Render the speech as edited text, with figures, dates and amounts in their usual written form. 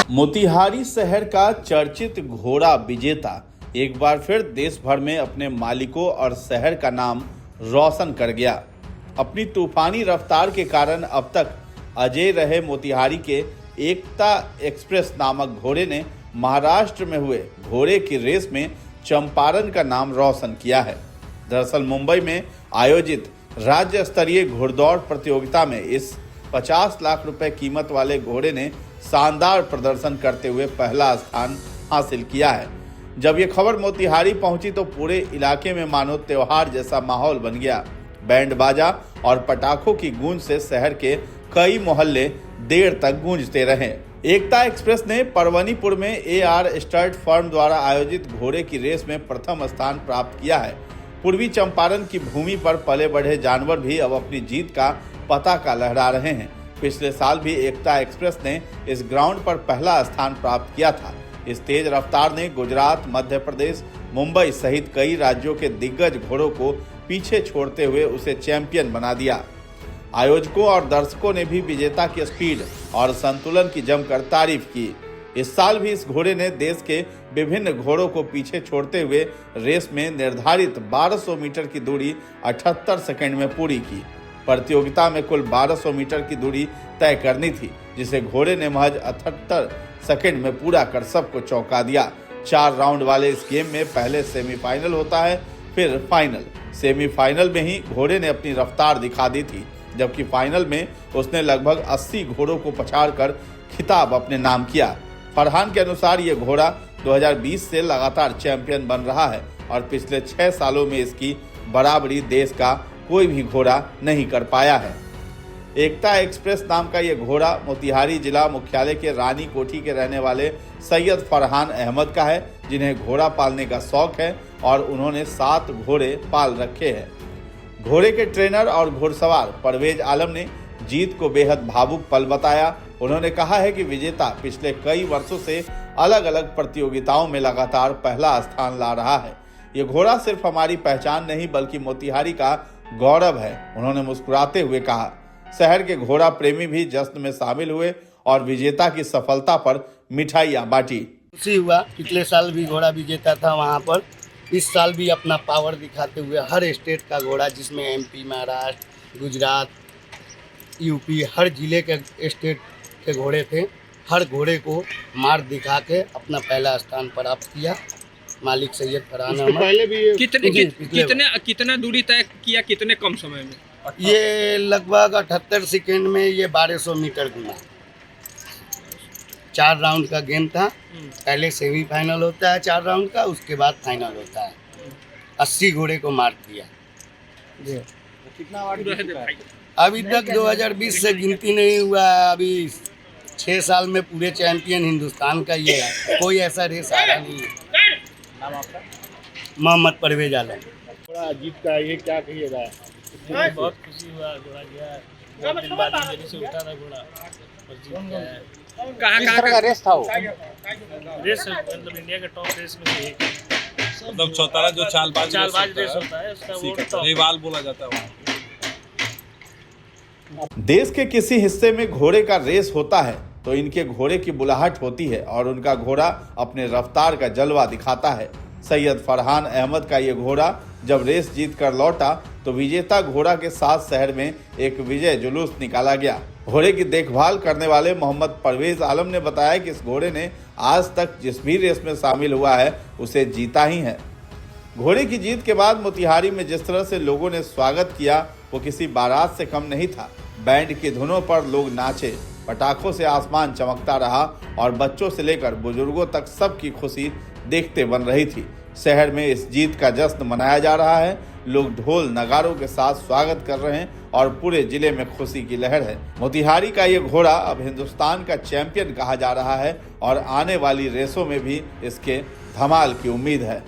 मोतिहारी शहर का चर्चित घोड़ा विजेता एक बार फिर देश भर में अपने मालिकों और शहर का नाम रोशन कर गया। अपनी तूफानी रफ्तार के कारण अब तक अजेय रहे मोतिहारी के एकता एक्सप्रेस नामक घोड़े ने महाराष्ट्र में हुए घोड़े की रेस में चंपारण का नाम रोशन किया है। दरअसल मुंबई में आयोजित राज्य स्तरीय घुड़दौड़ प्रतियोगिता में इस 50 लाख रुपए कीमत वाले घोड़े ने शानदार प्रदर्शन करते हुए पहला स्थान हासिल किया है। जब ये खबर मोतिहारी पहुंची तो पूरे इलाके में मानो त्योहार जैसा माहौल बन गया। बैंड बाजा और पटाखों की गूंज से शहर के कई मोहल्ले देर तक गूंजते रहे। एकता एक्सप्रेस ने परवनीपुर में AR स्टर्ट फर्म द्वारा आयोजित घोड़े की रेस में प्रथम स्थान प्राप्त किया है। पूर्वी चंपारण की भूमि पर पले बढ़े जानवर भी अब अपनी जीत का पताका लहरा रहे हैं। पिछले साल भी एकता एक्सप्रेस ने इस ग्राउंड पर पहला स्थान प्राप्त किया था। इस तेज रफ्तार ने गुजरात, मध्य प्रदेश, मुंबई सहित कई राज्यों के दिग्गज घोड़ों को पीछे छोड़ते हुए उसे चैंपियन बना दिया। आयोजकों और दर्शकों ने भी विजेता की स्पीड और संतुलन की जमकर तारीफ की। इस साल भी इस घोड़े ने देश के विभिन्न घोड़ों को पीछे छोड़ते हुए रेस में निर्धारित 1200 मीटर की दूरी 78 सेकंड में पूरी की। प्रतियोगिता में कुल 1200 मीटर की दूरी तय करनी थी, जिसे घोड़े ने महज 78 सेकंड में पूरा कर सबको चौंका दिया। 4 राउंड वाले इस गेम में पहले सेमीफाइनल होता है, फिर फाइनल। सेमीफाइनल में ही घोड़े ने अपनी रफ्तार दिखा दी थी, जबकि फाइनल में उसने लगभग 80 घोड़ों को पछाड़कर खिताब अपने नाम किया। फरहान के अनुसार ये घोड़ा 2020 से लगातार चैंपियन बन रहा है और पिछले 6 सालों में इसकी बराबरी देश का कोई भी घोड़ा नहीं कर पाया है। एकता एक्सप्रेस नाम का ये घोड़ा मोतिहारी जिला मुख्यालय के रानी कोठी के रहने वाले सैयद फरहान अहमद का है, जिन्हें घोड़ा पालने का शौक है और उन्होंने 7 घोड़े पाल रखे हैं। घोड़े के ट्रेनर और घुड़सवार परवेज आलम ने जीत को बेहद भावुक पल बताया। उन्होंने कहा है कि विजेता पिछले कई वर्षों से अलग अलग प्रतियोगिताओं में लगातार पहला स्थान ला रहा है। ये घोड़ा सिर्फ हमारी पहचान नहीं बल्कि मोतिहारी का गौरव है। उन्होंने मुस्कुराते हुए कहा। शहर के घोड़ा प्रेमी भी जश्न में शामिल हुए और विजेता की सफलता पर मिठाइयां बांटी। खुशी हुआ, पिछले साल भी घोड़ा विजेता था वहाँ पर, इस साल भी अपना पावर दिखाते हुए हर स्टेट का घोड़ा, जिसमें MP, महाराष्ट्र, गुजरात, UP हर जिले के स्टेट के घोड़े थे, हर घोड़े को मार दिखा के अपना पहला स्थान प्राप्त किया। मालिक सैयद फरहान अहमद। पहले भी कितना दूरी तय किया, कितने कम समय में? ये लगभग 78 सेकेंड में ये 1200 मीटर घुमा। 4 राउंड का गेम था। पहले सेमीफाइनल होता है 4 राउंड का, उसके बाद फाइनल होता है। 80 घोड़े को मार दिया। कितना अवार्ड अभी तक 2020 से गिनती नहीं हुआ है। अभी 6 साल में पूरे चैंपियन हिंदुस्तान का ये है, कोई ऐसा रेस आया नहीं है। नाम आपका? मोहम्मद परवेज आलम। थोड़ा जीत का ये क्या कहिएगा? बहुत खुशी हुआ, घोड़ा गया, बहुत दिन बाद मेरे से उठा था घोड़ा और जीत गया है। कहाँ का रेस था वो? रेस मतलब इंडिया के टॉप रेस में से एक, मतलब चौतारा जो चालबाज रेस होता है, उसका वो टॉप रिवाल बोला जाता है वहाँ। देश के किसी हिस्से में घोड़े का रेस होता है तो इनके घोड़े की बुलाहट होती है और उनका घोड़ा अपने रफ्तार का जलवा दिखाता है। सैयद फरहान अहमद का ये घोड़ा जब रेस जीत कर लौटा तो विजेता घोड़ा के साथ शहर में एक विजय जुलूस निकाला गया। घोड़े की देखभाल करने वाले मोहम्मद परवेज आलम ने बताया कि इस घोड़े ने आज तक जिस भी रेस में शामिल हुआ है उसे जीता ही है। घोड़े की जीत के बाद मोतिहारी में जिस तरह से लोगों ने स्वागत किया वो किसी बारात से कम नहीं था। बैंड की धुनों पर लोग नाचे, पटाखों से आसमान चमकता रहा और बच्चों से लेकर बुजुर्गों तक सबकी खुशी देखते बन रही थी। शहर में इस जीत का जश्न मनाया जा रहा है, लोग ढोल नगारों के साथ स्वागत कर रहे हैं और पूरे जिले में खुशी की लहर है। मोतिहारी का ये घोड़ा अब हिंदुस्तान का चैंपियन कहा जा रहा है और आने वाली रेसों में भी इसके धमाल की उम्मीद है।